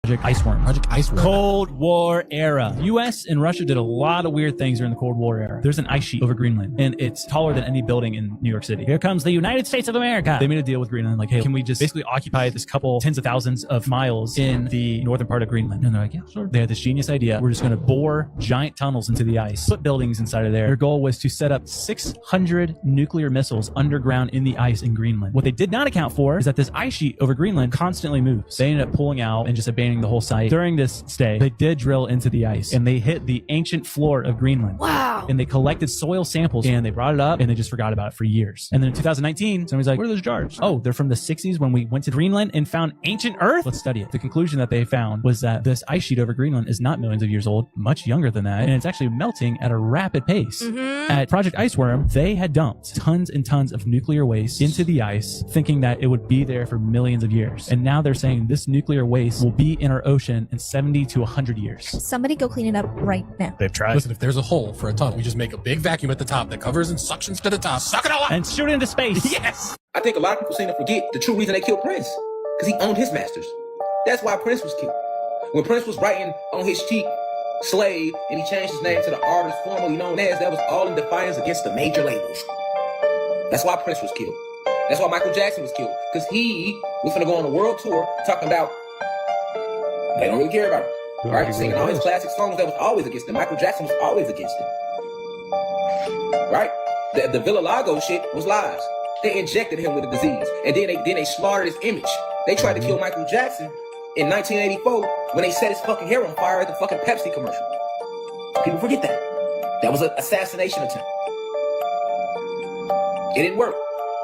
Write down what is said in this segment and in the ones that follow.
Project Iceworm. Cold War era. U.S. and Russia did a lot of weird things during the Cold War era. There's an ice sheet over Greenland, and it's taller than any building in New York City. Here comes the United States of America. They made a deal with Greenland, like, hey, can we just basically occupy this couple tens of thousands of miles in the northern part of Greenland? And they're like, yeah, sure. They had this genius idea. We're just going to bore giant tunnels into the ice, put buildings inside of there. Their goal was to set up 600 nuclear missiles underground in the ice in Greenland. What they did not account for is that this ice sheet over Greenland constantly moves. They ended up pulling out and just abandoning the whole site. During this stay, they did drill into the ice, and they hit the ancient floor of Greenland. Wow. And they collected soil samples, and they brought it up, and they just forgot about it for years. And then in 2019, somebody's like, what are those jars? Oh, they're from the 60s when we went to Greenland and found ancient Earth. Let's study it. The conclusion that they found was that this ice sheet over Greenland is not millions of years old, much younger than that, and it's actually melting at a rapid pace. At Project Iceworm, they had dumped tons and tons of nuclear waste into the ice, thinking that it would be there for millions of years. And now they're saying this nuclear waste will be in our ocean in 70 to 100 years. Somebody go clean it up right now. They've tried. Listen, if there's a hole for a tunnel, we just make a big vacuum at the top that covers and suctions to the top. Suck it all up! And shoot it into space. Yes! I think a lot of people seem to forget the true reason they killed Prince. Because he owned his masters. That's why Prince was killed. When Prince was writing on his cheek, slave, and he changed his name to the artist formerly known as, that was all in defiance against the major labels. That's why Prince was killed. That's why Michael Jackson was killed. Because he was going to go on a world tour talking about, they don't really care about it. Right? Singing all his classic songs that was always against them. Michael Jackson was always against it. Right? The Villa Lago shit was lies. They injected him with a disease. And then they slaughtered his image. They tried to kill Michael Jackson in 1984 when they set his fucking hair on fire at the fucking Pepsi commercial. People forget that. That was an assassination attempt. It didn't work.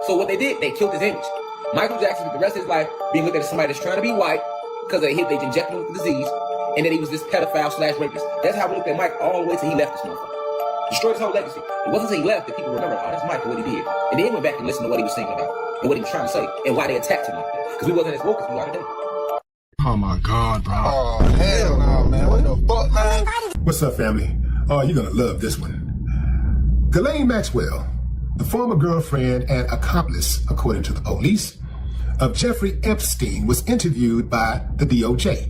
So what they did, they killed his image. Michael Jackson spent the rest of his life being looked at as somebody that's trying to be white because they injected him with the disease, and then he was this pedophile / rapist. That's how we looked at Mike all the way till he left this motherfucker. Destroyed his whole legacy. It wasn't until he left that people remember, oh, that's Mike and what he did. And then went back and listened to what he was thinking about and what he was trying to say and why they attacked him like that. Because we wasn't as woke as we are today. Oh my God, bro. Oh, hell no, man. What the fuck, man? What's up, family? Oh, you're gonna love this one. Ghislaine Maxwell, the former girlfriend and accomplice, according to the police, of Jeffrey Epstein, was interviewed by the DOJ.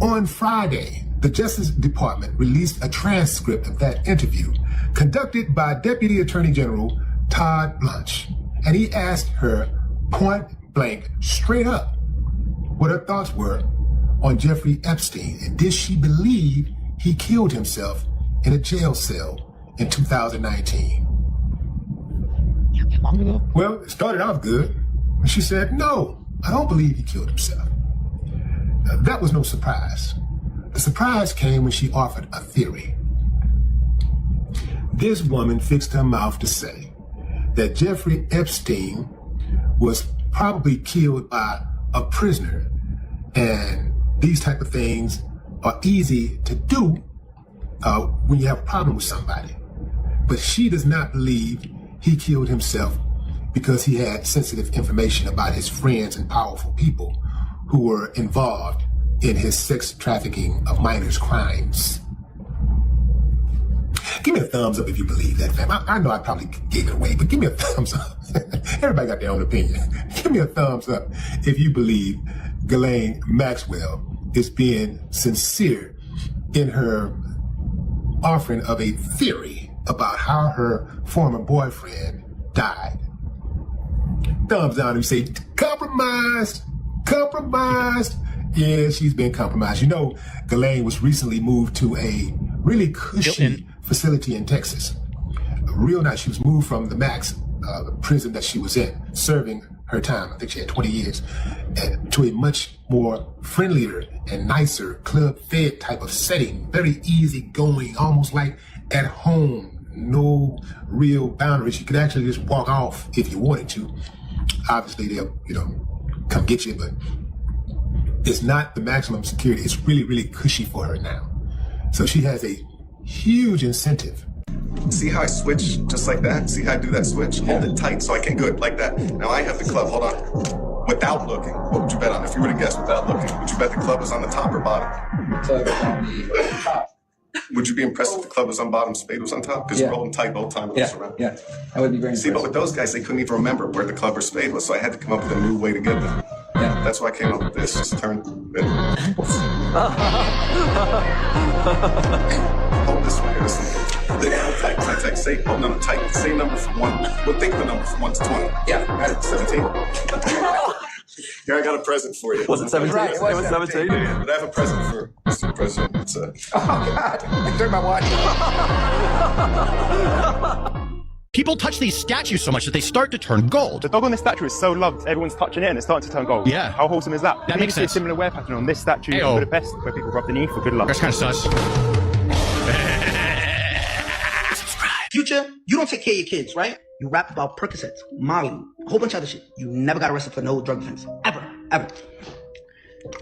On Friday, the Justice Department released a transcript of that interview conducted by Deputy Attorney General Todd Blanche, and he asked her point blank, straight up, what her thoughts were on Jeffrey Epstein, and did she believe he killed himself in a jail cell in 2019? Well, it started off good. She said, no, I don't believe he killed himself. That was no surprise. The surprise came when she offered a theory. This woman fixed her mouth to say that Jeffrey Epstein was probably killed by a prisoner, and these type of things are easy to do when you have a problem with somebody. But she does not believe he killed himself because he had sensitive information about his friends and powerful people who were involved in his sex trafficking of minors crimes. Give me a thumbs up if you believe that, fam. I know I probably gave it away, but give me a thumbs up. Everybody got their own opinion. Give me a thumbs up if you believe Ghislaine Maxwell is being sincere in her offering of a theory about how her former boyfriend died. Thumbs down if you say, compromised. Yeah, she's been compromised. You know, Ghislaine was recently moved to a really cushy facility in Texas. Real nice. She was moved from the Max prison that she was in, serving her time. I think she had 20 years, and to a much more friendlier and nicer club-fed type of setting. Very easy going, almost like at home. No real boundaries. You could actually just walk off if you wanted to. Obviously, they'll, come get you, but it's not the maximum security. It's really, really cushy for her now. So she has a huge incentive. See how I switch just like that? See how I do that switch? Hold it tight so I can good like that. Now I have the club, hold on. Without looking, what would you bet on if you were to guess without looking? Would you bet the club was on the top or bottom? The club was on the top. Would you be impressed if the club was on bottom, spade was on top? Because you're holding tight both times. Yeah, I would be very impressed. See, but with those guys, they couldn't even remember where the club or spade was, so I had to come up with a new way to get them. Yeah. That's why I came up with this. Just turn it. Hold this way. Type say. Oh no, type the same number from 1. But think the number from 1 to 20. Yeah. 17. Here, I got a present for you. Was it 17? Right, it was 17. But I have a present for Mr. President. It's Oh God! Turn my watch. People touch these statues so much that they start to turn gold. The dog on this statue is so loved, everyone's touching it and it's starting to turn gold. Yeah. How wholesome is that? That makes sense. A similar wear pattern on this statue Ayo. in Budapest, where people rub the knee for good luck. That's kind of sus. Future, you don't take care of your kids, right? You rap about Percocets, Molly, a whole bunch of other shit. You never got arrested for no drug offense. Ever.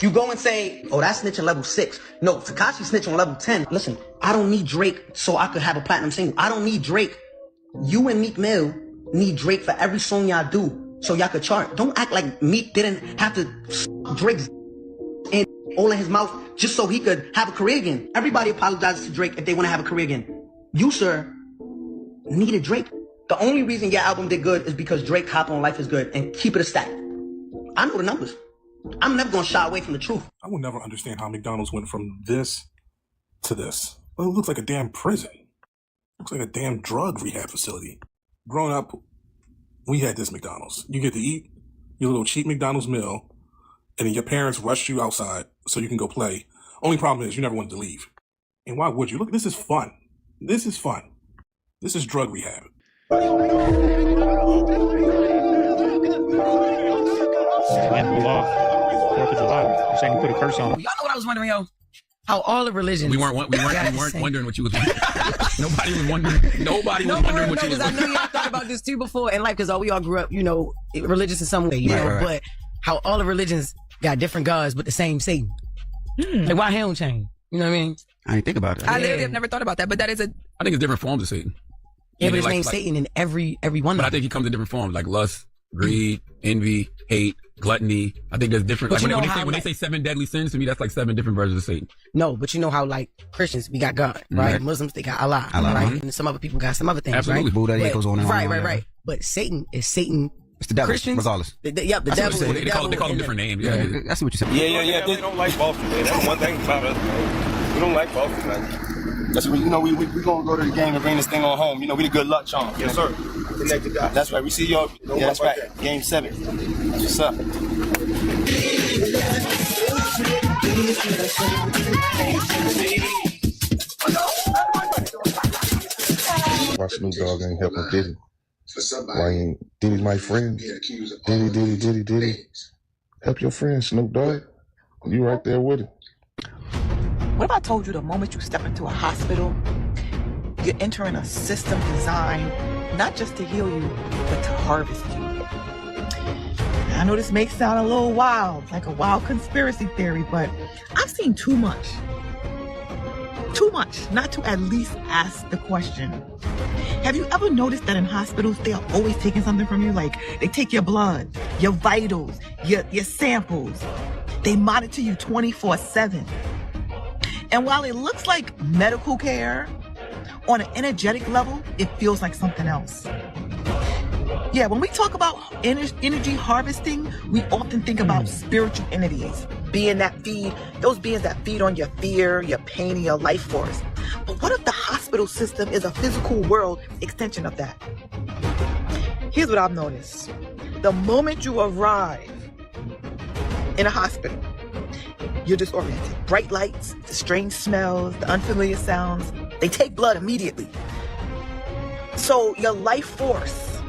You go and say, oh, that's snitching level 6. No, Tekashi snitch on level 10. Listen, I don't need Drake so I could have a platinum single. I don't need Drake. You and Meek Mill need Drake for every song y'all do so y'all could chart. Don't act like Meek didn't have to Drake's and all in his mouth just so he could have a career again. Everybody apologizes to Drake if they want to have a career again. You, sir, needed Drake. The only reason your album did good is because Drake hop on Life is Good and keep it a stack. I know the numbers. I'm never going to shy away from the truth. I will never understand how McDonald's went from this to this. Well, it looks like a damn prison. Looks like a damn drug rehab facility. Growing up, we had this McDonald's. You get to eat your little cheap McDonald's meal, and then your parents rush you outside so you can go play. Only problem is you never wanted to leave. And why would you? Look, this is fun. This is fun. This is drug rehab. Pull off 4th of July. You're saying you put a curse on. Y'all know what I was wondering, yo? How all the religions. We weren't wondering what you was doing. Nobody was wondering what you was doing. I know y'all thought about this too before in life, because we all grew up, you know, religious in some way, you know. Right. But how all the religions got different gods, but the same Satan. Like, why he don't change? You know what I mean? I didn't think about it. I literally have never thought about that, but that is a. I think it's different forms of Satan. Yeah, but his name's Satan in every one. But I think he comes in different forms, like lust, greed, envy, hate, gluttony. I think there's different. Like when they say 7 deadly sins, to me, that's like 7 different versions of Satan. No, but you know how, like, Christians, we got God, right? Right. Muslims, they got Allah, right? And some other people got some other things, Absolutely. right? Buddha, But- goes on and on and on. Right. But Satan is Satan. It's the devil, Christians, regardless. The devil. They call them different names. Yeah, I see what you're saying. Yeah. We don't like Boston, man. That's one thing about us. We don't like Boston, man. That's what, we gonna go to the game and bring this thing on home. You know, we the good luck charm. Yes, sir. Connect the dots. That's right. We see y'all. Yeah, that's right. Game 7. That's what's up. Why Snoop Dogg ain't helping Diddy? Why ain't Diddy my friend? Diddy. Help your friend, Snoop Dogg. You right there with it. What if I told you the moment you step into a hospital, you're entering a system designed not just to heal you, but to harvest you? I know this may sound a little wild, like a wild conspiracy theory, but I've seen too much not to at least ask the question. Have you ever noticed that in hospitals, they are always taking something from you? Like, they take your blood, your vitals, your samples. They monitor you 24/7. And while it looks like medical care, on an energetic level, it feels like something else. Yeah, when we talk about energy harvesting, we often think about spiritual entities, those beings that feed on your fear, your pain, and your life force. But what if the hospital system is a physical world extension of that? Here's what I've noticed. The moment you arrive in a hospital, you're disoriented. Bright lights, the strange smells, the unfamiliar sounds, they take blood immediately. So your life force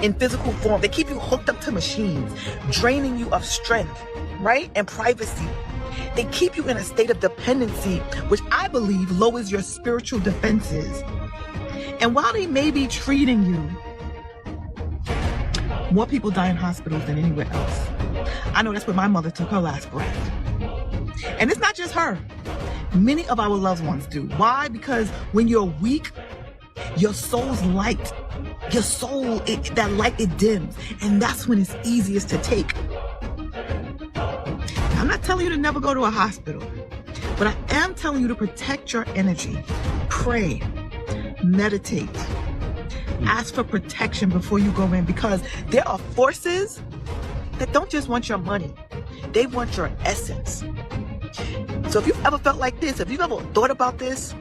in physical form, they keep you hooked up to machines, draining you of strength, right? And privacy. They keep you in a state of dependency, which I believe lowers your spiritual defenses. And while they may be treating you, more people die in hospitals than anywhere else. I know that's where my mother took her last breath. And it's not just her. Many of our loved ones do. Why? Because when you're weak, your soul's light, that light, it dims. And that's when it's easiest to take. I'm not telling you to never go to a hospital, but I am telling you to protect your energy. Pray, meditate, ask for protection before you go in, because there are forces that don't just want your money. They want your essence. So if you've ever felt like this, if you've ever thought about this,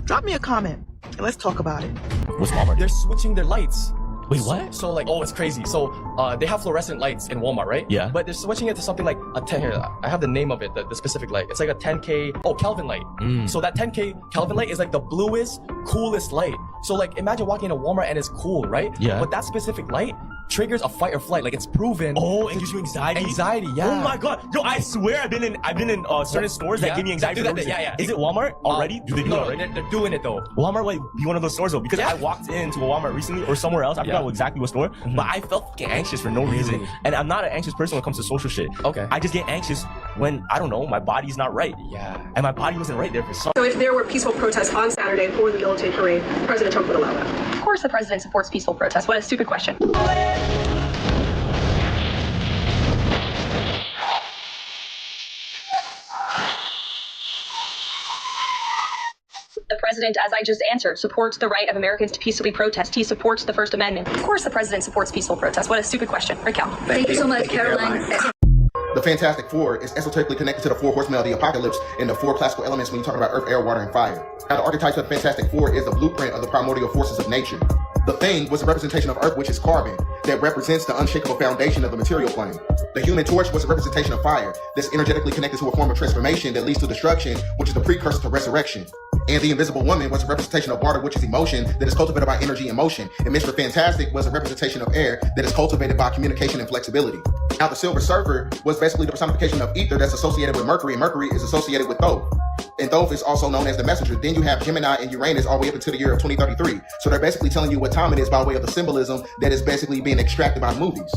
drop me a comment and let's talk about it. What's Walmart? They're switching their lights. Wait, what? So like, oh, it's crazy. So they have fluorescent lights in Walmart, right? Yeah. But they're switching it to something like a 10. Here, I have the name of it, the specific light. It's like a 10K. Oh, Kelvin light. So that 10K Kelvin light is like the bluest, coolest light. So like, imagine walking into Walmart and it's cool, right? Yeah. But that specific light triggers a fight or flight. Like it's proven. Oh, and gives you anxiety. Anxiety, yeah. Oh my god, yo! I swear I've been in certain stores that give me anxiety. Do that, yeah. Is it Walmart already? Do they do it already? They're doing it though. Walmart might be one of those stores though, because I walked into a Walmart recently or somewhere else. I forgot exactly what store, but I felt fucking anxious for no reason. And I'm not an anxious person when it comes to social shit. Okay. I just get anxious when I don't know, my body's not right. Yeah. And my body wasn't right there for some. So if there were peaceful protests on Saturday for the military parade, President Trump would allow that? Of course the president supports peaceful protests. What a stupid question. The president, as I just answered, supports the right of Americans to peacefully protest. He supports the First Amendment. Of course the president supports peaceful protests. What a stupid question. Raquel. Thank you so much, Caroline. The Fantastic Four is esoterically connected to the four horsemen of the apocalypse and the four classical elements when you talk about earth, air, water, and fire. Now, the archetypes of the Fantastic Four is the blueprint of the primordial forces of nature. The thing was a representation of earth, which is carbon, that represents the unshakable foundation of the material plane. The human torch was a representation of fire, that's energetically connected to a form of transformation that leads to destruction, which is the precursor to resurrection. And the invisible woman was a representation of water, which is emotion, that is cultivated by energy and motion. And Mr. Fantastic was a representation of air, that is cultivated by communication and flexibility. Now, the Silver Surfer was basically the personification of ether that's associated with Mercury, and Mercury is associated with Thoth. And Thoth is also known as the messenger. Then you have Gemini and Uranus all the way up until the year of 2033. So they're basically telling you what time it is by way of the symbolism that is basically being extracted by movies.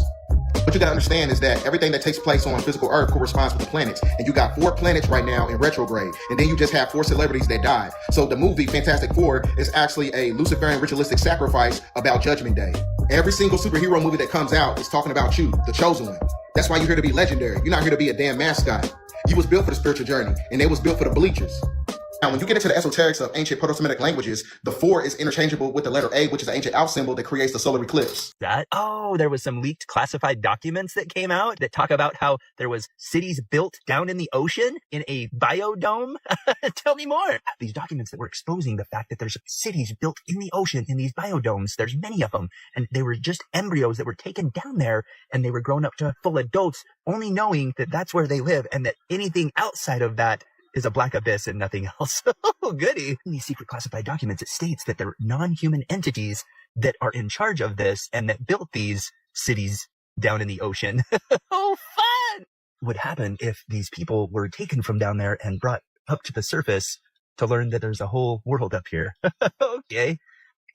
What you gotta understand is that everything that takes place on physical Earth corresponds with the planets. And you got 4 planets right now in retrograde. And then you just have 4 celebrities that died. So the movie Fantastic Four is actually a Luciferian ritualistic sacrifice about Judgment Day. Every single superhero movie that comes out is talking about you, the chosen one. That's why you're here to be legendary. You're not here to be a damn mascot. You was built for the spiritual journey, and they was built for the bleachers. Now, when you get into the esoterics of ancient Proto-Semitic languages, the 4 is interchangeable with the letter A, which is the ancient Alpha symbol that creates the solar eclipse. There was some leaked classified documents that came out that talk about how there was cities built down in the ocean in a biodome. Tell me more. These documents that were exposing the fact that there's cities built in the ocean in these biodomes. There's many of them. And they were just embryos that were taken down there and they were grown up to full adults, only knowing that that's where they live and that anything outside of that is a black abyss and nothing else. Oh, goody. In these secret classified documents, it states that there are non-human entities that are in charge of this and that built these cities down in the ocean. Oh, fun! What would happen if these people were taken from down there and brought up to the surface to learn that there's a whole world up here? Okay.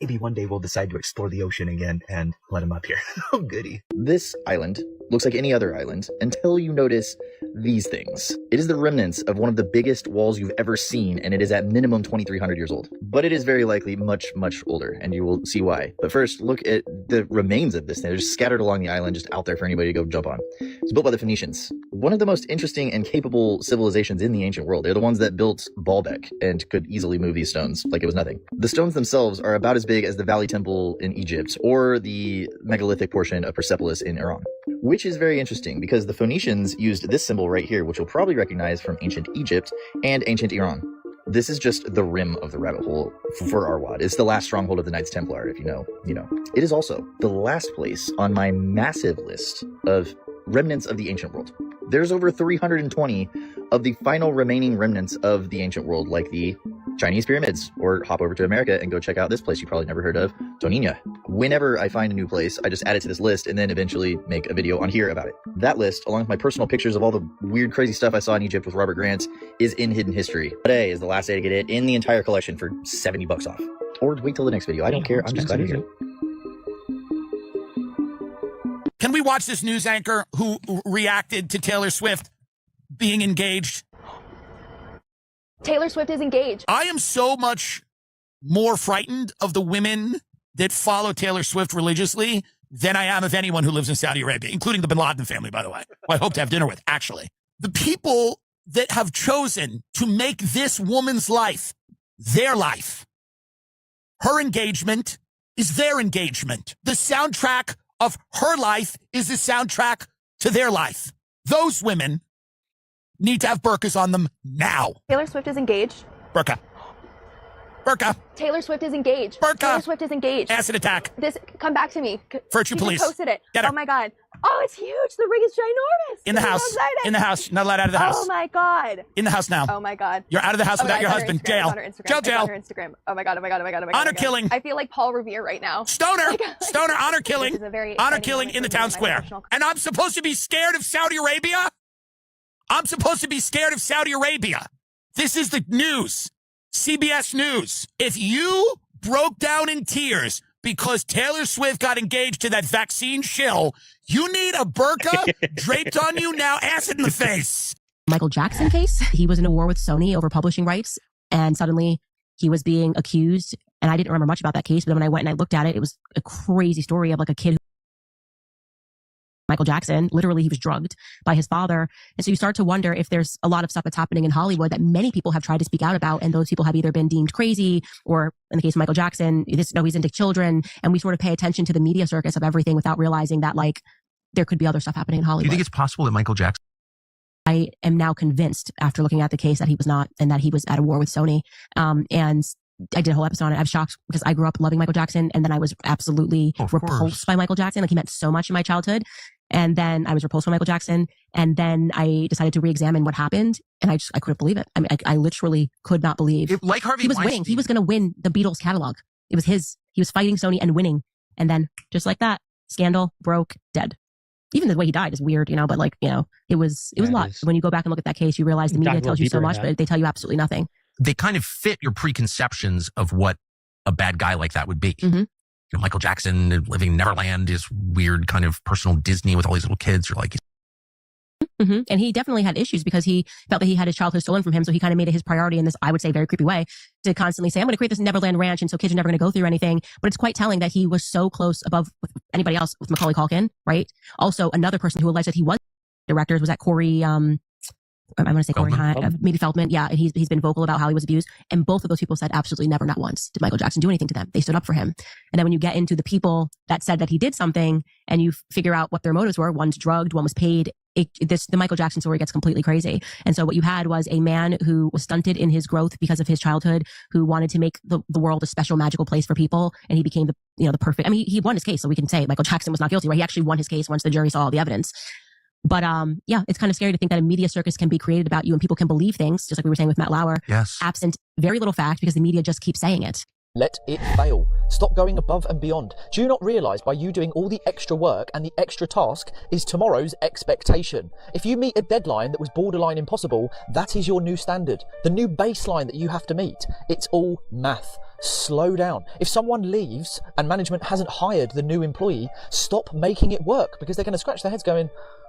Maybe one day we'll decide to explore the ocean again and let them up here. Oh, goody. This island looks like any other island until you notice these things. It is the remnants of one of the biggest walls you've ever seen, and it is at minimum 2,300 years old. But it is very likely much, much older, and you will see why. But first, look at the remains of this thing. They're just scattered along the island, just out there for anybody to go jump on. It's built by the Phoenicians. One of the most interesting and capable civilizations in the ancient world. They're the ones that built Baalbek and could easily move these stones like it was nothing. The stones themselves are about as big as the Valley Temple in Egypt or the megalithic portion of Persepolis in Iran. Which is very interesting because the Phoenicians used this symbol right here, which you'll probably recognize from ancient Egypt and ancient Iran. This is just the rim of the rabbit hole for Arwad. It's the last stronghold of the Knights Templar, if you know, you know. It is also the last place on my massive list of remnants of the ancient world. There's over 320 of the final remaining remnants of the ancient world, like the Chinese pyramids, or hop over to America and go check out this place you probably never heard of, Tonina. Whenever I find a new place, I just add it to this list and then eventually make a video on here about it. That list, along with my personal pictures of all the weird, crazy stuff I saw in Egypt with Robert Grant, is in Hidden History. Today is the last day to get it in the entire collection for $70 off. Or wait till the next video. I don't care. I'm just glad you're here. Can we watch this news anchor who reacted to Taylor Swift being engaged? Taylor Swift is engaged. I am so much more frightened of the women that follow Taylor Swift religiously than I am of anyone who lives in Saudi Arabia, including the Bin Laden family, by the way, who I hope to have dinner with, actually. The people that have chosen to make this woman's life their life, her engagement is their engagement. The soundtrack of her life is the soundtrack to their life. Those women need to have burqas on them now. Taylor Swift is engaged. Burqa. Burqa. Taylor Swift is engaged. Burqa. Taylor Swift is engaged. Acid attack. This, come back to me. Virtue She police. just posted it. Get her. Oh my God. Oh, it's huge. The ring is ginormous. In the I'm so house. excited. In the house. Not allowed out of the house. Oh my God. In the house now. Oh my God. You're out of the house Oh my without God, your it's on her husband. Instagram. Jail. It's on her Instagram. Jail, It's jail. on her Instagram. Oh my God. Oh my God. Oh my God. Oh my God. Honor oh my God. killing. I feel like Paul Revere right now. Stoner. Oh my God. Stoner honor killing. This is a very Honor exciting killing moment in the for me town in my square. professional And I'm supposed to be scared of Saudi Arabia? I'm supposed to be scared of Saudi Arabia. This is the news. CBS News. If you broke down in tears because Taylor Swift got engaged to that vaccine shill, you need a burqa draped on you now, acid in the face. Michael Jackson case. He was in a war with Sony over publishing rights, and suddenly he was being accused. And I didn't remember much about that case, but then when I went and I looked at it, it was a crazy story of like a kid. Michael Jackson, literally he was drugged by his father. And so you start to wonder if there's a lot of stuff that's happening in Hollywood that many people have tried to speak out about. And those people have either been deemed crazy or in the case of Michael Jackson, he's into children. And we sort of pay attention to the media circus of everything without realizing that like there could be other stuff happening in Hollywood. Do you think it's possible that Michael Jackson? I am now convinced after looking at the case that he was not, and that he was at a war with Sony. And I did a whole episode on it. I was shocked because I grew up loving Michael Jackson, and then I was absolutely repulsed by Michael Jackson. Like he meant so much in my childhood. And then I was repulsed by Michael Jackson. And then I decided to re-examine what happened. And I couldn't believe it. I mean, I literally could not believe. Like Harvey he was Weinstein. winning. He was going to win the Beatles catalog. It was his. He was fighting Sony and winning. And then just like that, scandal, broke, dead. Even the way he died is weird, but like, it was a lot. When you go back and look at that case, you realize the media tells you so much, but they tell you absolutely nothing. They kind of fit your preconceptions of what a bad guy like that would be. Mm-hmm. Michael Jackson living in Neverland is weird, kind of personal Disney with all these little kids. You're like, mm-hmm. And he definitely had issues because he felt that he had his childhood stolen from him. So he kind of made it his priority in this, I would say, very creepy way to constantly say, I'm going to create this Neverland ranch. And so kids are never going to go through anything. But it's quite telling that he was so close above with anybody else with Macaulay Culkin, right? Also, another person who alleged that he was directors was that Corey, I'm going to say Corey Feldman. Maybe Feldman. Yeah. And he's been vocal about how he was abused. And both of those people said absolutely never, not once did Michael Jackson do anything to them. They stood up for him. And then when you get into the people that said that he did something and you figure out what their motives were, one's drugged, one was paid, the Michael Jackson story gets completely crazy. And so what you had was a man who was stunted in his growth because of his childhood, who wanted to make the world a special magical place for people. And he became the perfect, I mean, he won his case. So we can say Michael Jackson was not guilty, right? He actually won his case once the jury saw all the evidence. But yeah, it's kind of scary to think that a media circus can be created about you and people can believe things, just like we were saying with Matt Lauer, absent very little fact because the media just keeps saying it. Let it fail. Stop going above and beyond. Do you not realise by you doing all the extra work and the extra task is tomorrow's expectation? If you meet a deadline that was borderline impossible, that is your new standard, the new baseline that you have to meet. It's all math. Slow down. If someone leaves and management hasn't hired the new employee, stop making it work because they're going to scratch their heads going,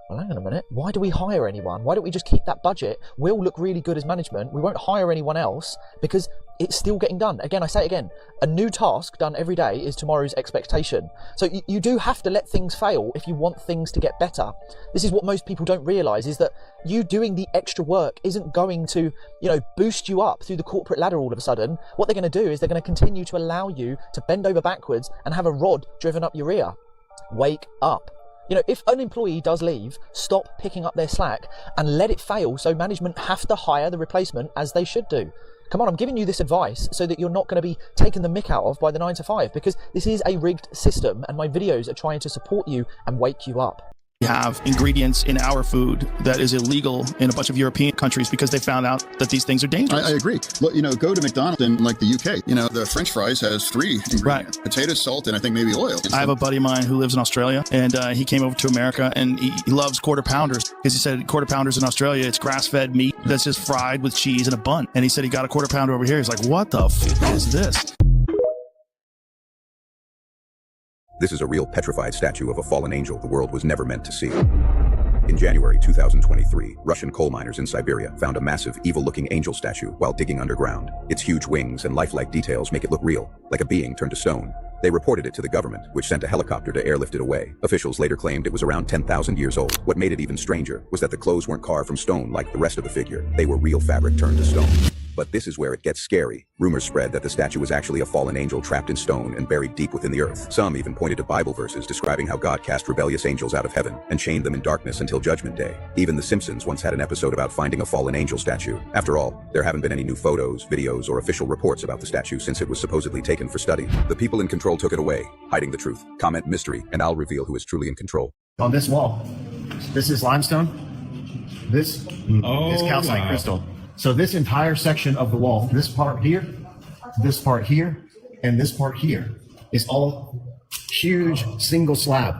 well, hang on a minute. Why do we hire anyone? Why don't we just keep that budget? We'll look really good as management. We won't hire anyone else because it's still getting done. Again, I say it again, a new task done every day is tomorrow's expectation. So you do have to let things fail if you want things to get better. This is what most people don't realise, is that you doing the extra work isn't going to, boost you up through the corporate ladder all of a sudden. What they're going to do is they're going to continue to allow you to bend over backwards and have a rod driven up your ear. Wake up. If an employee does leave, stop picking up their slack and let it fail so management have to hire the replacement as they should do. Come on, I'm giving you this advice so that you're not going to be taken the mick out of by the 9 to 5 because this is a rigged system and my videos are trying to support you and wake you up. We have ingredients in our food that is illegal in a bunch of European countries because they found out that these things are dangerous. I agree. Look, go to McDonald's in like the UK. The French fries has 3 ingredients. Right. Potatoes, salt, and I think maybe oil. I have a buddy of mine who lives in Australia, and he came over to America, and he loves quarter pounders because he said quarter pounders in Australia, it's grass-fed meat that's just fried with cheese and a bun. And he said he got a quarter pounder over here. He's like, what the f*** is this? This is a real petrified statue of a fallen angel the world was never meant to see. In January 2023, Russian coal miners in Siberia found a massive, evil-looking angel statue while digging underground. Its huge wings and lifelike details make it look real, like a being turned to stone. They reported it to the government, which sent a helicopter to airlift it away. Officials later claimed it was around 10,000 years old. What made it even stranger was that the clothes weren't carved from stone like the rest of the figure. They were real fabric turned to stone. But this is where it gets scary. Rumors spread that the statue was actually a fallen angel trapped in stone and buried deep within the earth. Some even pointed to Bible verses describing how God cast rebellious angels out of heaven and chained them in darkness until Judgment Day. Even The Simpsons once had an episode about finding a fallen angel statue. After all, there haven't been any new photos, videos, or official reports about the statue since it was supposedly taken for study. The people in control took it away, hiding the truth. Comment mystery, and I'll reveal who is truly in control. On this wall, this is limestone. This is calcite crystal. So this entire section of the wall, this part here, and this part here, is all huge single slab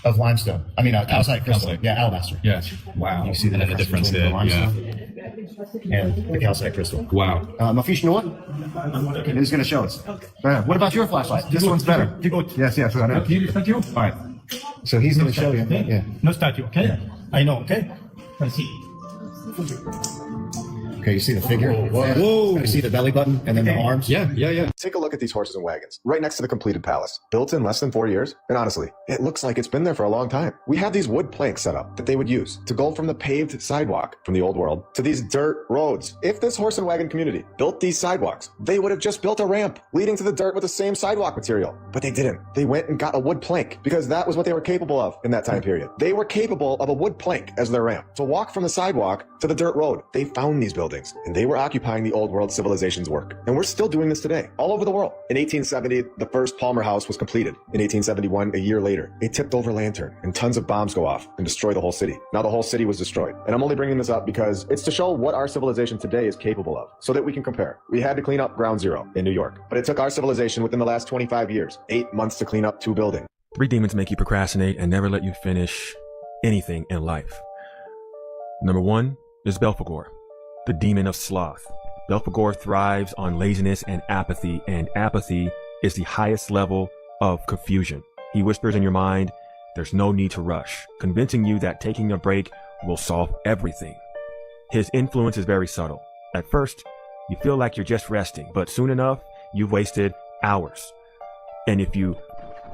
of limestone. I mean, calcite crystal. Yeah, alabaster. Yeah. Wow. You see the difference there. The limestone and the calcite crystal. Wow. Mafish Noah, who's going to show us? What about your flashlight? This one's better. Yes. I know. Statue? All right. So he's going to show you. Okay? Yeah. No statue, okay? Yeah. I know, okay? I see. Okay, you see the figure? Whoa. You see the belly button and then the arms? Yeah. Take a look at these horses and wagons, right next to the completed palace. Built in less than 4 years, and honestly, it looks like it's been there for a long time. We have these wood planks set up that they would use to go from the paved sidewalk from the old world to these dirt roads. If this horse and wagon community built these sidewalks, they would have just built a ramp leading to the dirt with the same sidewalk material. But they didn't. They went and got a wood plank because that was what they were capable of in that time period. They were capable of a wood plank as their ramp. To walk from the sidewalk to the dirt road, they found these buildings and they were occupying the old world civilization's work. And we're still doing this today, all over the world. In 1870, the first Palmer House was completed. In 1871, a year later, a tipped over lantern and tons of bombs go off and destroy the whole city. Now the whole city was destroyed. And I'm only bringing this up because it's to show what our civilization today is capable of so that we can compare. We had to clean up Ground Zero in New York, but it took our civilization within the last 25 years, 8 months to clean up 2 buildings. 3 demons make you procrastinate and never let you finish anything in life. Number 1 is Belphegor, the demon of sloth. Belphegor thrives on laziness and apathy is the highest level of confusion. He whispers in your mind, there's no need to rush, convincing you that taking a break will solve everything. His influence is very subtle. At first, you feel like you're just resting, but soon enough, you've wasted hours. And if you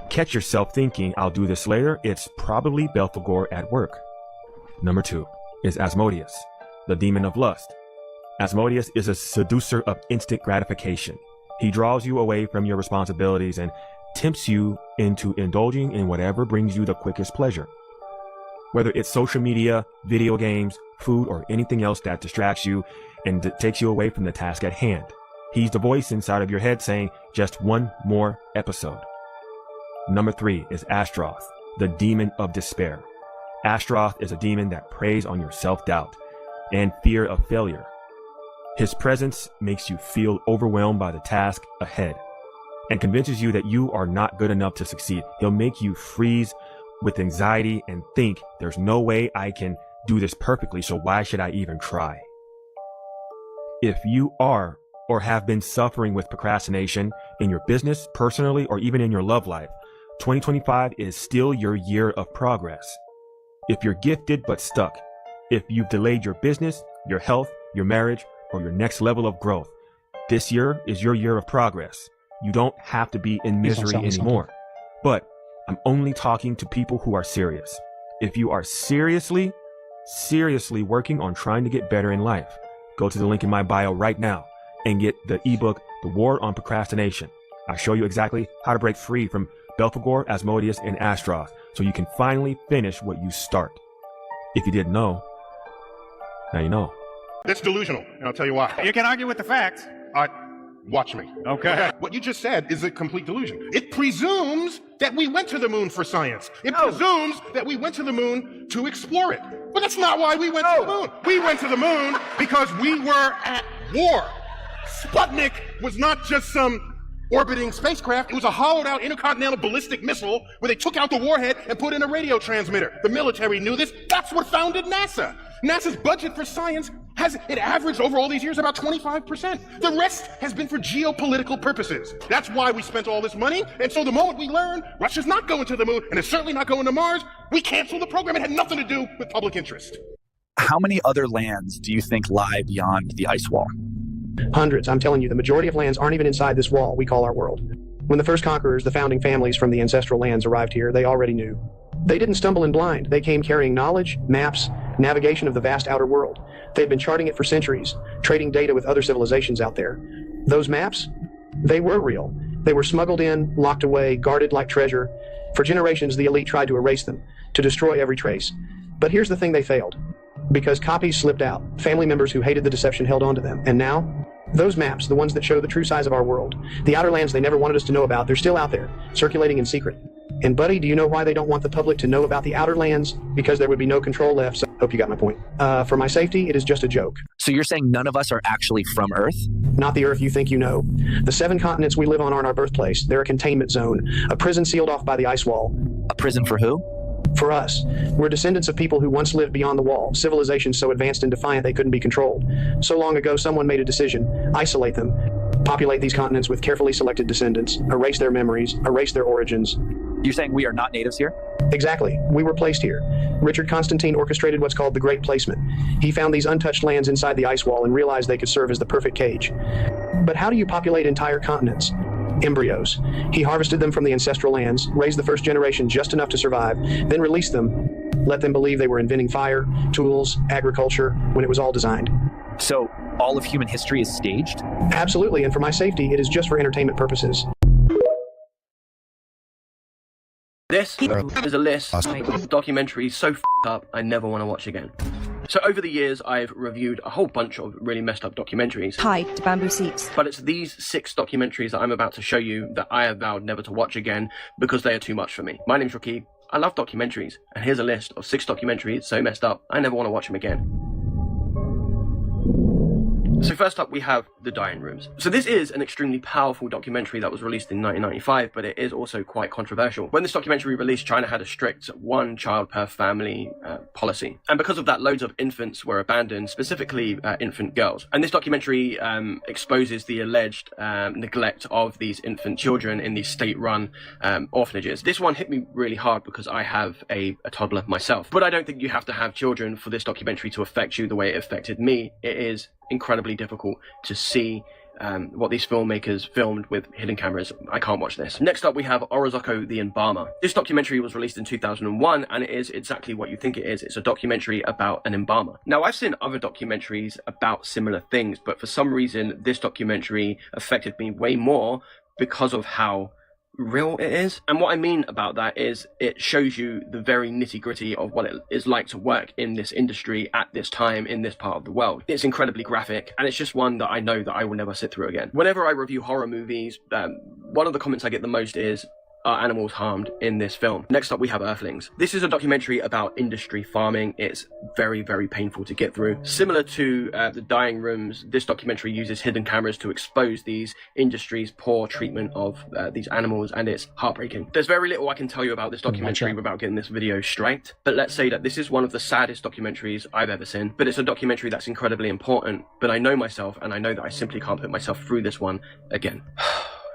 catch yourself thinking, I'll do this later, it's probably Belphegor at work. Number 2 is Asmodeus, the demon of lust. Asmodeus is a seducer of instant gratification. He draws you away from your responsibilities and tempts you into indulging in whatever brings you the quickest pleasure. Whether it's social media, video games, food, or anything else that distracts you and takes you away from the task at hand. He's the voice inside of your head saying, just one more episode. Number 3 is Ashtaroth, the demon of despair. Ashtaroth is a demon that preys on your self-doubt and fear of failure. His presence makes you feel overwhelmed by the task ahead and convinces you that you are not good enough to succeed. He'll make you freeze with anxiety and think, there's no way I can do this perfectly, so why should I even try? If you are or have been suffering with procrastination in your business, personally, or even in your love life, 2025 is still your year of progress. If you're gifted but stuck, if you've delayed your business, your health, your marriage, or your next level of growth, this year is your year of progress. You don't have to be in misery anymore. But I'm only talking to people who are serious. If you are seriously working on trying to get better in life, go to the link in my bio right now and get the ebook, The War on Procrastination. I show you exactly how to break free from Belphegor, Asmodeus, and Ashtaroth so you can finally finish what you start. If you didn't know, now you know. It's delusional, and I'll tell you why. You can argue with the facts. Watch me. Okay. What you just said is a complete delusion. It presumes that we went to the moon for science. It presumes that we went to the moon to explore it. But that's not why we went to the moon. We went to the moon because we were at war. Sputnik was not just some orbiting spacecraft. It was a hollowed out intercontinental ballistic missile where they took out the warhead and put in a radio transmitter. The military knew this. That's what founded NASA. NASA's budget for science has averaged over all these years about 25%. The rest has been for geopolitical purposes. That's why we spent all this money. And so the moment we learn Russia's not going to the moon and it's certainly not going to Mars, we canceled the program. It had nothing to do with public interest. How many other lands do you think lie beyond the ice wall? Hundreds. I'm telling you, the majority of lands aren't even inside this wall we call our world. When the first conquerors, the founding families from the ancestral lands arrived here, they already knew. They didn't stumble in blind. They came carrying knowledge, maps, navigation of the vast outer world. They've been charting it for centuries, trading data with other civilizations out there. Those maps, they were real. They were smuggled in, locked away, guarded like treasure. For generations, the elite tried to erase them, to destroy every trace. But here's the thing they failed. Because copies slipped out, family members who hated the deception held on to them. And now, those maps, the ones that show the true size of our world, the outer lands they never wanted us to know about, they're still out there, circulating in secret. And buddy, do you know why they don't want the public to know about the outer lands? Because there would be no control left. So, hope you got my point. For my safety, it is just a joke. So you're saying none of us are actually from Earth? Not the Earth you think you know. The 7 continents we live on aren't our birthplace. They're a containment zone, a prison sealed off by the ice wall. A prison for who? For us. We're descendants of people who once lived beyond the wall, civilizations so advanced and defiant they couldn't be controlled. So long ago, someone made a decision: isolate them, populate these continents with carefully selected descendants, erase their memories, erase their origins. You're saying we are not natives here? Exactly. We were placed here. Richard Constantine orchestrated what's called the Great Placement. He found these untouched lands inside the ice wall and realized they could serve as the perfect cage. But how do you populate entire continents? Embryos. He harvested them from the ancestral lands, raised the first generation just enough to survive, then released them, let them believe they were inventing fire, tools, agriculture, when it was all designed. So all of human history is staged? Absolutely, and for my safety, it is just for entertainment purposes. This is a list of documentaries so f***ed up I never want to watch again. So over the years, I've reviewed a whole bunch of really messed up documentaries. Hi, to bamboo seats. But it's these 6 documentaries that I'm about to show you that I have vowed never to watch again because they are too much for me. My name's Rakib. I love documentaries, and here's a list of 6 documentaries so messed up I never want to watch them again. So first up, we have The Dying Rooms. So this is an extremely powerful documentary that was released in 1995, but it is also quite controversial. When this documentary released, China had a strict 1 child per family policy. And because of that, loads of infants were abandoned, specifically infant girls. And this documentary exposes the alleged neglect of these infant children in these state-run orphanages. This one hit me really hard because I have a toddler myself. But I don't think you have to have children for this documentary to affect you the way it affected me. It is incredibly difficult to see what these filmmakers filmed with hidden cameras. I can't watch this. Next up, we have Orozco the Embalmer. This documentary was released in 2001, and it is exactly what you think it is. It's a documentary about an embalmer. Now, I've seen other documentaries about similar things, but for some reason, this documentary affected me way more because of how real it is. And what I mean about that is it shows you the very nitty-gritty of what it is like to work in this industry at this time in this part of the world. It's incredibly graphic, and it's just one that I know that I will never sit through again. Whenever I review horror movies, one of the comments I get the most is, are animals harmed in this film? Next up, we have Earthlings. This is a documentary about industry farming. It's very, very painful to get through. Similar to The Dying Rooms, this documentary uses hidden cameras to expose these industries' poor treatment of these animals, and it's heartbreaking. There's very little I can tell you about this documentary without getting this video striked, but let's say that this is one of the saddest documentaries I've ever seen, but it's a documentary that's incredibly important, but I know myself, and I know that I simply can't put myself through this one again.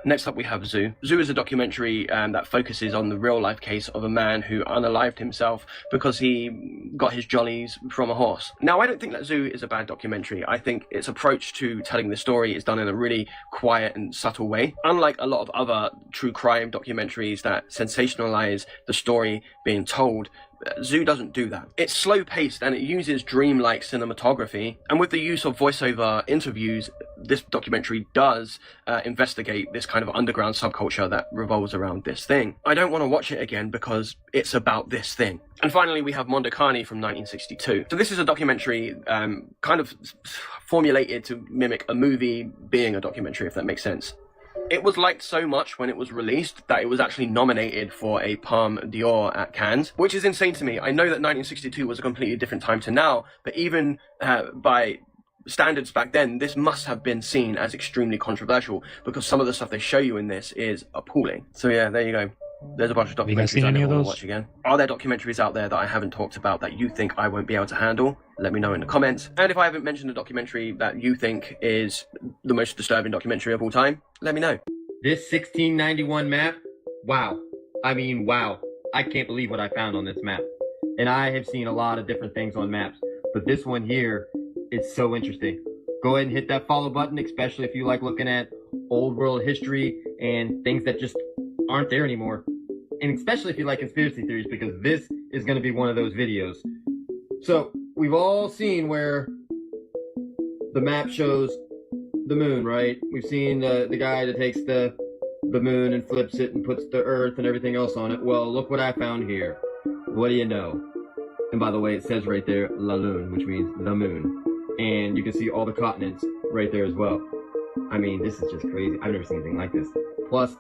Next up, we have Zoo. Zoo is a documentary that focuses on the real-life case of a man who unalived himself because he got his jollies from a horse. Now, I don't think that Zoo is a bad documentary. I think its approach to telling the story is done in a really quiet and subtle way. Unlike a lot of other true crime documentaries that sensationalize the story being told, Zoo doesn't do that. It's slow-paced and it uses dreamlike cinematography, and with the use of voiceover interviews, this documentary does investigate this kind of underground subculture that revolves around this thing. I don't want to watch it again because it's about this thing. And finally, we have Mondokani from 1962. So this is a documentary kind of formulated to mimic a movie being a documentary, if that makes sense. It was liked so much when it was released that it was actually nominated for a Palme d'Or at Cannes, which is insane to me. I know that 1962 was a completely different time to now, but even by standards back then, this must have been seen as extremely controversial because some of the stuff they show you in this is appalling. So yeah, there you go. There's a bunch of documentaries I never want to watch again. Are there documentaries out there that I haven't talked about that you think I won't be able to handle? Let me know in the comments. And if I haven't mentioned a documentary that you think is the most disturbing documentary of all time, let me know. This 1691 map, wow. I mean, wow. I can't believe what I found on this map. And I have seen a lot of different things on maps, but this one here is so interesting. Go ahead and hit that follow button, especially if you like looking at old world history and things that just aren't there anymore. And especially if you like conspiracy theories, because this is going to be one of those videos. So we've all seen where the map shows the moon, right? We've seen the guy that takes the moon and flips it and puts the earth and everything else on it. Well, look what I found here. What do you know? And by the way, it says right there, La Lune, which means the moon. And you can see all the continents right there as well. I mean, this is just crazy. I've never seen anything like this. Plus,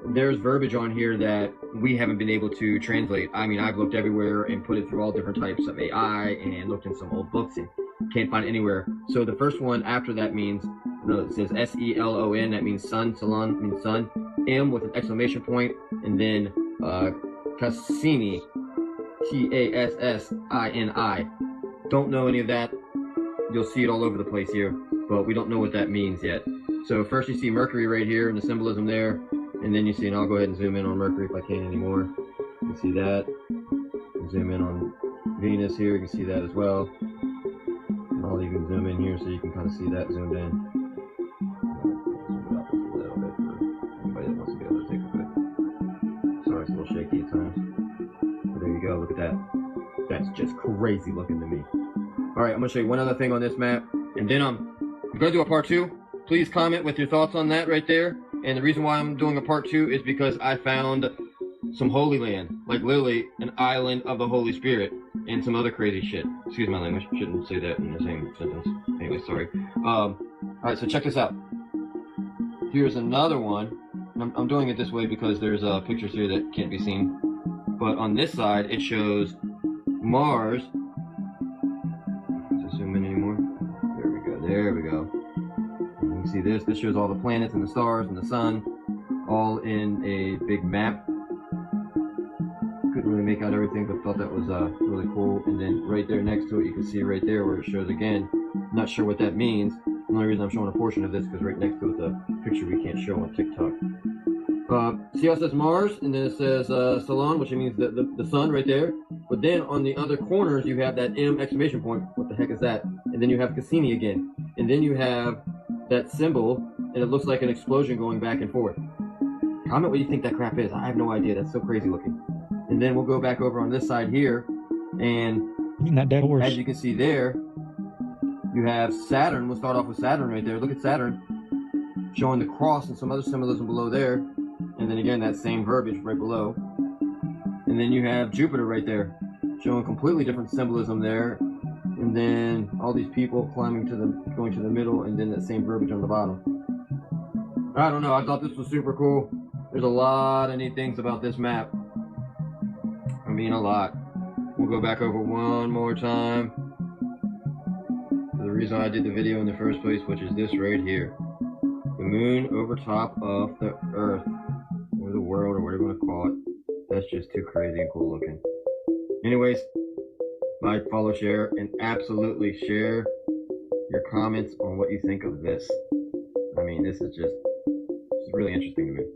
there's verbiage on here that we haven't been able to translate. I mean, I've looked everywhere and put it through all different types of AI and looked in some old books and can't find it anywhere. So the first one after that means, it says S-E-L-O-N, that means sun, Salon means sun, M with an exclamation point, and then Cassini, T-A-S-S-I-N-I. Don't know any of that. You'll see it all over the place here, but we don't know what that means yet. So first you see Mercury right here and the symbolism there, and then you see, and I'll go ahead and zoom in on Mercury if I can anymore. You can see that. Zoom in on Venus here, you can see that as well. And I'll even zoom in here so you can kind of see that zoomed in. Zoom up just a little bit for anybody that wants to be able to take a look. Sorry, it's a little shaky at times. But there you go, look at that. That's just crazy looking to me. Alright, I'm going to show you one other thing on this map, and then I'm going to do a part 2. Please comment with your thoughts on that right there. And the reason why I'm doing a part 2 is because I found some Holy Land, like literally an island of the Holy Spirit, and some other crazy shit. Excuse my language, shouldn't say that in the same sentence. Anyway, sorry. Alright, so check this out. Here's another one. I'm doing it this way because there's pictures here that can't be seen. But on this side, it shows Mars. Does it zoom in anymore? There we go, there we go. You can see this. This shows all the planets and the stars and the sun, all in a big map. Couldn't really make out everything, but thought that was really cool. And then right there next to it, you can see right there where it shows again. Not sure what that means. The only reason I'm showing a portion of this because right next to it's a picture we can't show on TikTok. See how it says Mars, and then it says Salon, which means the sun right there. But then on the other corners, you have that M exclamation point. What the heck is that? And then you have Cassini again. And then you have that symbol, and it looks like an explosion going back and forth. Comment what you think that crap is. I have no idea. That's so crazy looking. And then we'll go back over on this side here, and as you can see there, you have Saturn. We'll start off with Saturn right there. Look at Saturn, showing the cross and some other symbolism below there. And then again, that same verbiage right below. And then you have Jupiter right there, showing completely different symbolism there. And then all these people climbing going to the middle, and then that same verbiage on the bottom. I don't know, I thought this was super cool. There's a lot of neat things about this map. I mean, a lot. We'll go back over one more time. The reason I did the video in the first place, which is this right here. The moon over top of the earth, or the world, or whatever you want to call it. That's just too crazy and cool looking. Anyways, like, follow, share, and absolutely share your comments on what you think of this. I mean, this is just really interesting to me.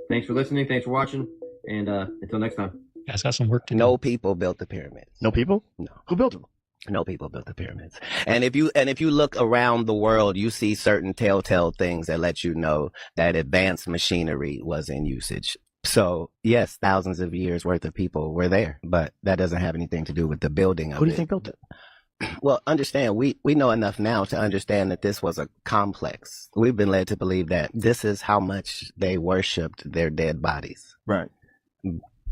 Thanks for listening. Thanks for watching. And until next time. Guys got some work to do. No people built the pyramids. No people? No. Who built them? No people built the pyramids. And if you look around the world, you see certain telltale things that let you know that advanced machinery was in usage. So yes, thousands of years worth of people were there, but that doesn't have anything to do with the building of it. Who do you think built it? Well, understand, we know enough now to understand that this was a complex. We've been led to believe that this is how much they worshipped their dead bodies. Right.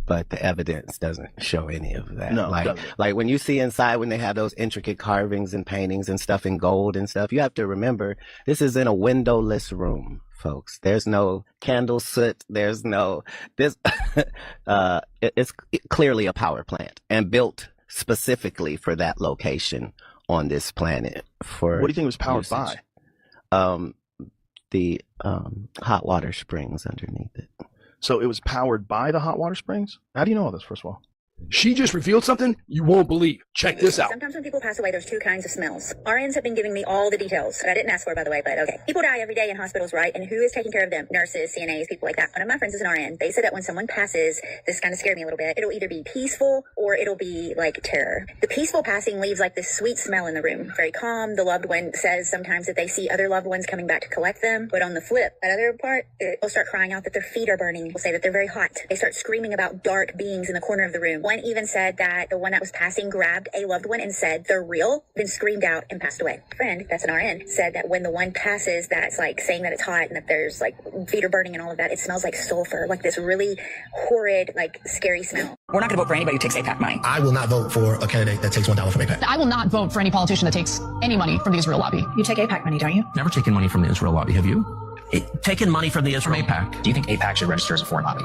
But the evidence doesn't show any of that. No, like when you see inside, when they have those intricate carvings and paintings and stuff in gold and stuff, you have to remember this is in a windowless room, folks. There's no candle soot. There's no this. It's clearly a power plant and built specifically for that location on this planet. For what do you think it was powered by? The hot water springs underneath it. So it was powered by the hot water springs? How do you know all this, first of all? She just revealed something you won't believe. Check this out. Sometimes when people pass away, there's two kinds of smells. RNs have been giving me all the details that I didn't ask for, by the way, but okay. People die every day in hospitals, right? And who is taking care of them? Nurses, CNAs, people like that. One of my friends is an RN. They said that when someone passes, this kind of scared me a little bit, it'll either be peaceful or it'll be like terror. The peaceful passing leaves like this sweet smell in the room. Very calm. The loved one says sometimes that they see other loved ones coming back to collect them. But on the flip, that other part, they'll start crying out that their feet are burning. They'll say that they're very hot. They start screaming about dark beings in the corner of the room. One even said that the one that was passing grabbed a loved one and said, "They're real," then screamed out and passed away. A friend, that's an RN, said that when the one passes that's like saying that it's hot and that there's like feet are burning and all of that, it smells like sulfur, like this really horrid, like scary smell. We're not going to vote for anybody who takes APAC money. I will not vote for a candidate that takes $1 from APAC. I will not vote for any politician that takes any money from the Israel lobby. You take APAC money, don't you? Never taken money from the Israel lobby, have you? Taken money from the Israel APAC. Do you think APAC should register as a foreign lobby?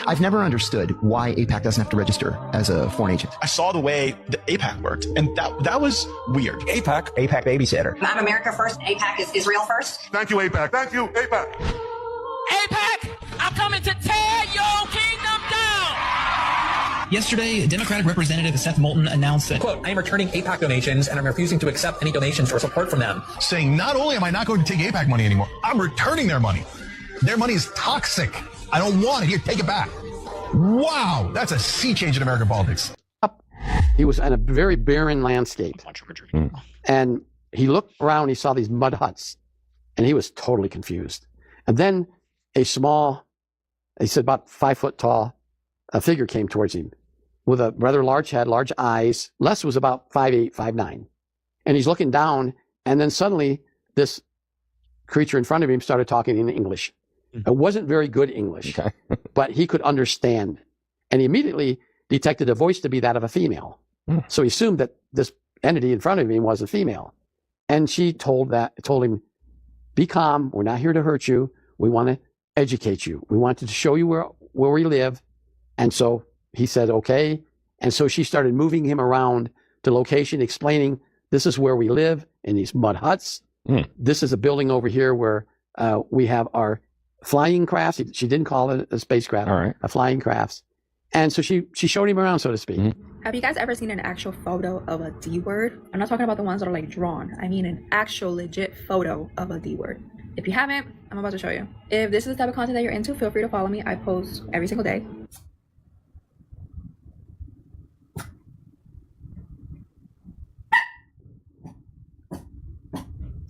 I've never understood why APAC doesn't have to register as a foreign agent. I saw the way the APAC worked, and that was weird. APAC babysitter. I'm America first, APAC is Israel first. Thank you, APAC. Thank you, APAC. APAC, I'm coming to tear your kingdom down! Yesterday, a Democratic representative, Seth Moulton, announced that, quote, I am returning APAC donations and I'm refusing to accept any donations or support from them. Saying not only am I not going to take APAC money anymore, I'm returning their money. Their money is toxic. I don't want it. Here, take it back. Wow, that's a sea change in American politics. He was in a very barren landscape. And he looked around, he saw these mud huts, and he was totally confused. And then a small, he said about 5 foot tall, a figure came towards him with a rather large head, large eyes. Les was about 5'8", 5'9". And he's looking down, and then suddenly this creature in front of him started talking in English. It wasn't very good English, but he could understand. And he immediately detected a voice to be that of a female. So he assumed that this entity in front of him was a female. And she told him, be calm. We're not here to hurt you. We want to educate you. We wanted to show you where we live. And so he said, okay. And so she started moving him around to location, explaining, this is where we live in these mud huts. This is a building over here where we have our flying crafts. She didn't call it a spacecraft, a flying crafts. And so she showed him around, so to speak. Have you guys ever seen an actual photo of a D word? I'm not talking about the ones that are like drawn. I mean an actual legit photo of a D word. If you haven't, I'm about to show you. If this is the type of content that you're into, feel free to follow me. I post every single day.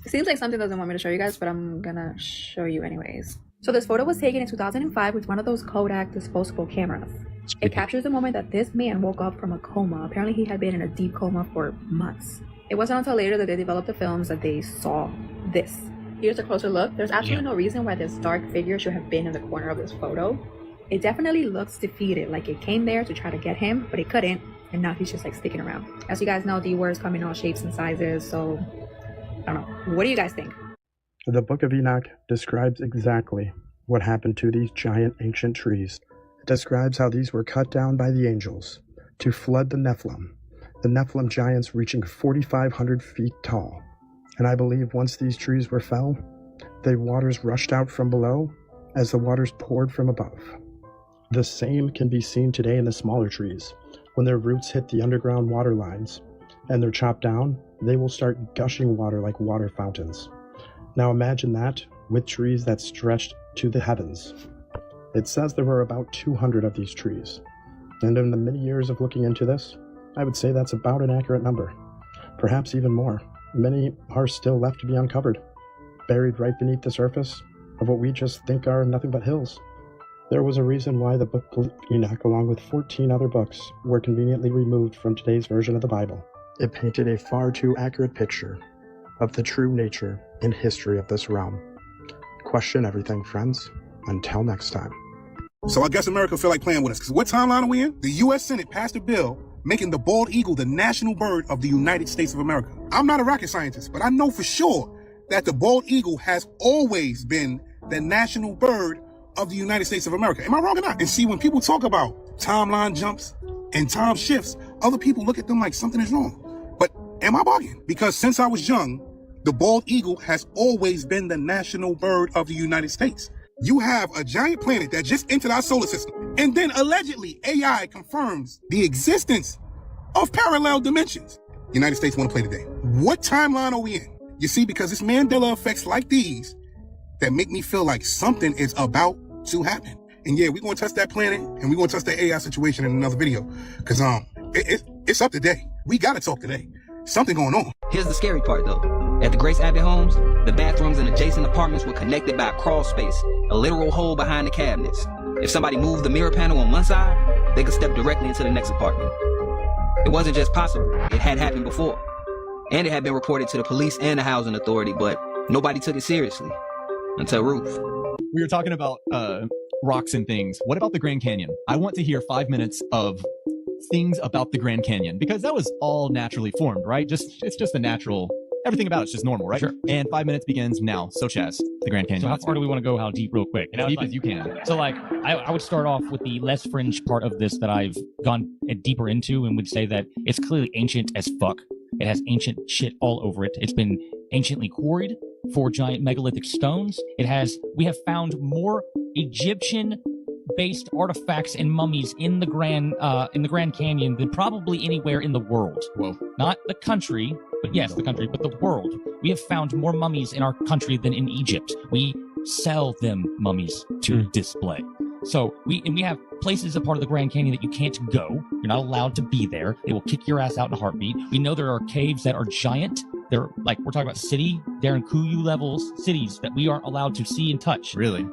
It seems like something doesn't want me to show you guys, but I'm gonna show you anyways. So this photo was taken in 2005 with one of those Kodak disposable cameras. It captures the moment that this man woke up from a coma. Apparently he had been in a deep coma for months. It wasn't until later that they developed the films that they saw this. Here's a closer look. There's absolutely no reason why this dark figure should have been in the corner of this photo. It definitely looks defeated, like it came there to try to get him, but it couldn't, and now he's just like sticking around. As you guys know, D-words come in all shapes and sizes, so I don't know. What do you guys think? The Book of Enoch describes exactly what happened to these giant ancient trees. It describes how these were cut down by the angels to flood the Nephilim giants reaching 4,500 feet tall. And I believe once these trees were fell, the waters rushed out from below as the waters poured from above. The same can be seen today in the smaller trees. When their roots hit the underground water lines and they're chopped down, they will start gushing water like water fountains. Now imagine that with trees that stretched to the heavens. It says there were about 200 of these trees. And in the many years of looking into this, I would say that's about an accurate number. Perhaps even more. Many are still left to be uncovered, buried right beneath the surface of what we just think are nothing but hills. There was a reason why the Book of Enoch, along with 14 other books, were conveniently removed from today's version of the Bible. It painted a far too accurate picture of the true nature and history of this realm. Question everything, friends. Until next time. So I guess America feel like playing with us, because what timeline are we in? The U.S. Senate passed a bill making the bald eagle the national bird of the United States of America. I'm not a rocket scientist, but I know for sure that the bald eagle has always been the national bird of the United States of America. Am I wrong or not? And see, when people talk about timeline jumps and time shifts, other people look at them like something is wrong. But am I bugging? Because since I was young, the bald eagle has always been the national bird of the United States. You have a giant planet that just entered our solar system, and then allegedly AI confirms the existence of parallel dimensions. United States want to play today. What timeline are we in? You see, because it's Mandela effects like these that make me feel like something is about to happen. And yeah, we're going to touch that planet, and we're going to touch that AI situation in another video, because it's up today. We got to talk today. Something going on. Here's the scary part, though. At the Grace Abbey homes, the bathrooms and adjacent apartments were connected by a crawl space, a literal hole behind the cabinets. If somebody moved the mirror panel on one side, they could step directly into the next apartment. It wasn't just possible, it had happened before. And it had been reported to the police and the housing authority, but nobody took it seriously. Until Ruth. We were talking about rocks and things. What about the Grand Canyon? I want to hear 5 minutes of things about the Grand Canyon, because that was all naturally formed, right? It's just a natural, everything about it's just normal, right? Sure. And 5 minutes begins now. So Chaz, the Grand Canyon. So how far do we want to go? How deep, real quick? As deep as you can. So like, I would start off with the less fringe part of this that I've gone deeper into, and would say that it's clearly ancient as fuck. It has ancient shit all over it. It's been anciently quarried for giant megalithic stones. We have found more Egyptian-based artifacts and mummies in the Grand Canyon than probably anywhere in the world. Whoa. Not the country, but yes, the country, but the world. We have found more mummies in our country than in Egypt. We sell them mummies to display. So we have places a part of the Grand Canyon that you can't go. You're not allowed to be there. They will kick your ass out in a heartbeat. We know there are caves that are giant. They're like, we're talking about city, Darren Kuyu levels, cities that we aren't allowed to see and touch. Really?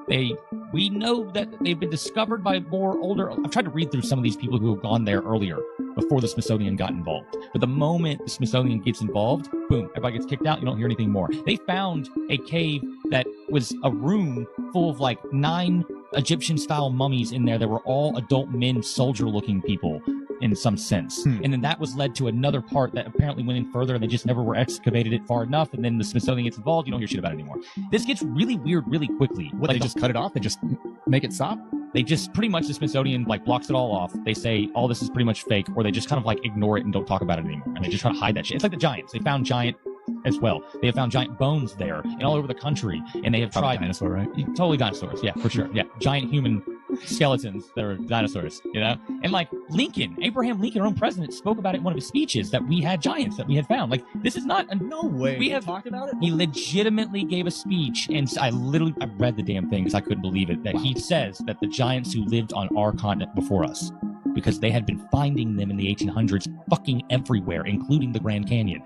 We know that they've been discovered by more older. I've tried to read through some of these people who have gone there earlier before the Smithsonian got involved. But the moment the Smithsonian gets involved, boom, everybody gets kicked out. You don't hear anything more. They found a cave that was a room full of like 9 Egyptian-style mummies in there that were all adult men, soldier-looking people in some sense. And then that was led to another part that apparently went in further, and they just never were excavated it far enough, and then the Smithsonian gets involved. You don't hear shit about it anymore. This gets really weird really quickly. What, like, they just cut it off? They just make it stop? They just pretty much, the Smithsonian like blocks it all off. They say all this is pretty much fake, or they just kind of like ignore it and don't talk about it anymore. And they just try to hide that shit. It's like the giants. They found giant as well. They have found giant bones there and all over the country, and they have tried dinosaur, right? Totally dinosaurs, yeah, for sure. Yeah, giant human skeletons that are dinosaurs, you know? And like Abraham Lincoln, our own president, spoke about it in one of his speeches that we had giants that we had found. Like, this is not no way. We have talked about it. He legitimately gave a speech, and I read the damn thing because I couldn't believe it, that he says that the giants who lived on our continent before us, because they had been finding them in the 1800s fucking everywhere, including the Grand Canyon.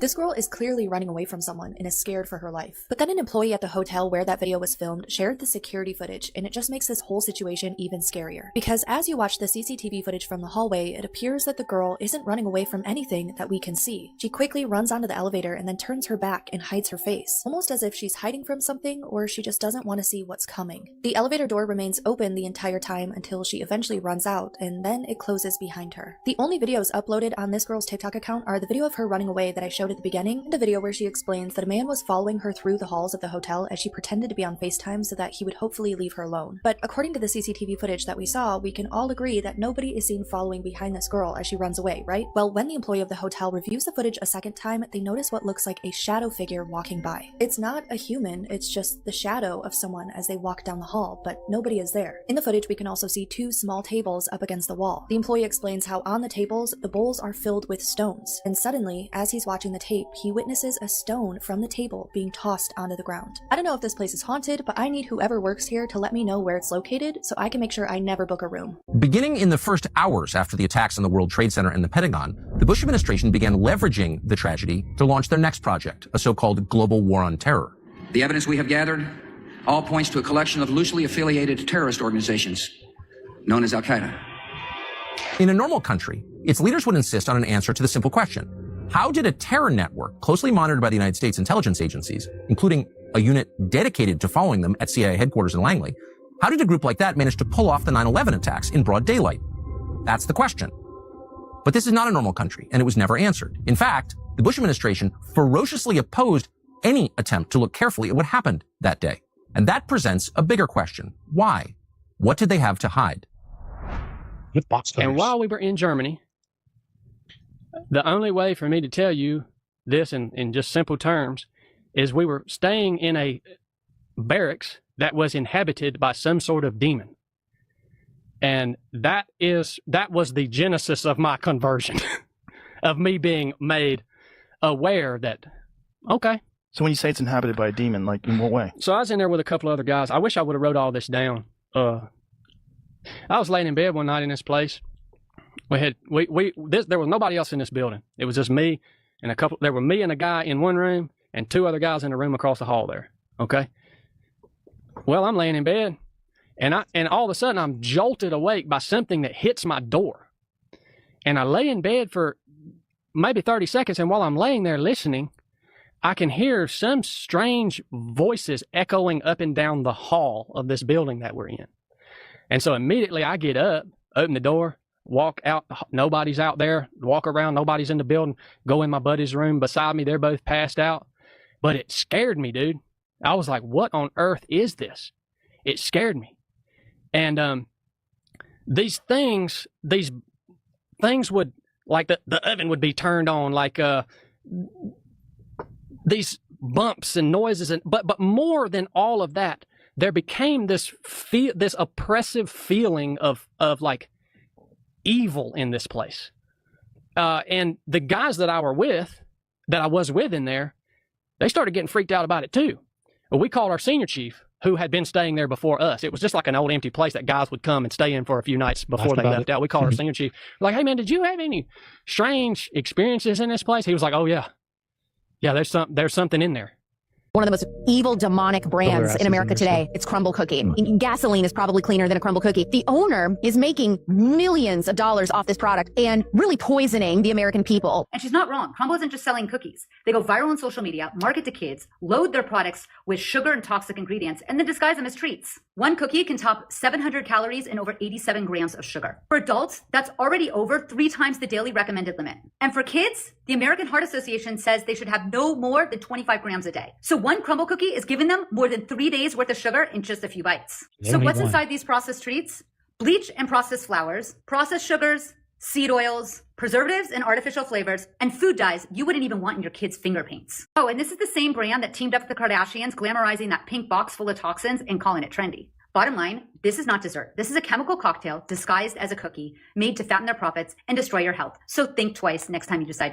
This girl is clearly running away from someone and is scared for her life. But then an employee at the hotel where that video was filmed shared the security footage, and it just makes this whole situation even scarier. Because as you watch the CCTV footage from the hallway, it appears that the girl isn't running away from anything that we can see. She quickly runs onto the elevator and then turns her back and hides her face, almost as if she's hiding from something or she just doesn't want to see what's coming. The elevator door remains open the entire time until she eventually runs out, and then it closes behind her. The only videos uploaded on this girl's TikTok account are the video of her running away that I showed at the beginning, and a video where she explains that a man was following her through the halls of the hotel as she pretended to be on FaceTime so that he would hopefully leave her alone. But according to the CCTV footage that we saw, we can all agree that nobody is seen following behind this girl as she runs away, right? Well, when the employee of the hotel reviews the footage a second time, they notice what looks like a shadow figure walking by. It's not a human, it's just the shadow of someone as they walk down the hall, but nobody is there. In the footage, we can also see 2 small tables up against the wall. The employee explains how on the tables, the bowls are filled with stones, and suddenly, as he's watching the tape, he witnesses a stone from the table being tossed onto the ground. I don't know if this place is haunted, but I need whoever works here to let me know where it's located so I can make sure I never book a room. Beginning in the first hours after the attacks on the World Trade Center and the Pentagon, the Bush administration began leveraging the tragedy to launch their next project, a so-called global war on terror. The evidence we have gathered all points to a collection of loosely affiliated terrorist organizations known as Al-Qaeda. In a normal country, its leaders would insist on an answer to the simple question: how did a terror network closely monitored by the United States intelligence agencies, including a unit dedicated to following them at CIA headquarters in Langley, how did a group like that manage to pull off the 9/11 attacks in broad daylight? That's the question. But this is not a normal country, and it was never answered. In fact, the Bush administration ferociously opposed any attempt to look carefully at what happened that day. And that presents a bigger question. Why? What did they have to hide? With box cutters. And while we were in Germany, the only way for me to tell you this in just simple terms is we were staying in a barracks that was inhabited by some sort of demon. And that was the genesis of my conversion, of me being made aware that, okay. So when you say it's inhabited by a demon, like in what way? So I was in there with a couple other guys. I wish I would have wrote all this down. I was laying in bed one night in this place. There was nobody else in this building. It was just me and there were me and a guy in one room and 2 other guys in a room across the hall there. Okay. Well, I'm laying in bed, and all of a sudden I'm jolted awake by something that hits my door. And I lay in bed for maybe 30 seconds, and while I'm laying there listening, I can hear some strange voices echoing up and down the hall of this building that we're in. And so immediately I get up, open the door, walk out, nobody's out there, walk around, nobody's in the building, go in my buddy's room beside me, they're both passed out. But it scared me, dude. I was like, what on earth is this? It scared me. And these things would, like the oven would be turned on, like these bumps and noises, but more than all of that, there became this oppressive feeling of like evil in this place. And the guys that I was with in there, they started getting freaked out about it too. Well, we called our senior chief, who had been staying there before us. It was just like an old empty place that guys would come and stay in for a few nights before they left out. We called our senior chief. Like, hey man, did you have any strange experiences in this place? He was like, oh yeah. Yeah, there's something in there. One of the most evil, demonic brands in America today. It's Crumble Cookie. Gasoline is probably cleaner than a Crumble Cookie. The owner is making millions of dollars off this product and really poisoning the American people. And she's not wrong. Crumble isn't just selling cookies. They go viral on social media, market to kids, load their products with sugar and toxic ingredients, and then disguise them as treats. One cookie can top 700 calories and over 87 grams of sugar. For adults, that's already over 3 times the daily recommended limit. And for kids, the American Heart Association says they should have no more than 25 grams a day. So one Crumble Cookie is giving them more than 3 days worth of sugar in just a few bites. So what's inside these processed treats? Bleach and processed flours, processed sugars, seed oils, preservatives and artificial flavors, and food dyes you wouldn't even want in your kids' finger paints. Oh, and this is the same brand that teamed up with the Kardashians, glamorizing that pink box full of toxins and calling it trendy. Bottom line, this is not dessert. This is a chemical cocktail disguised as a cookie, made to fatten their profits and destroy your health. So think twice next time you decide.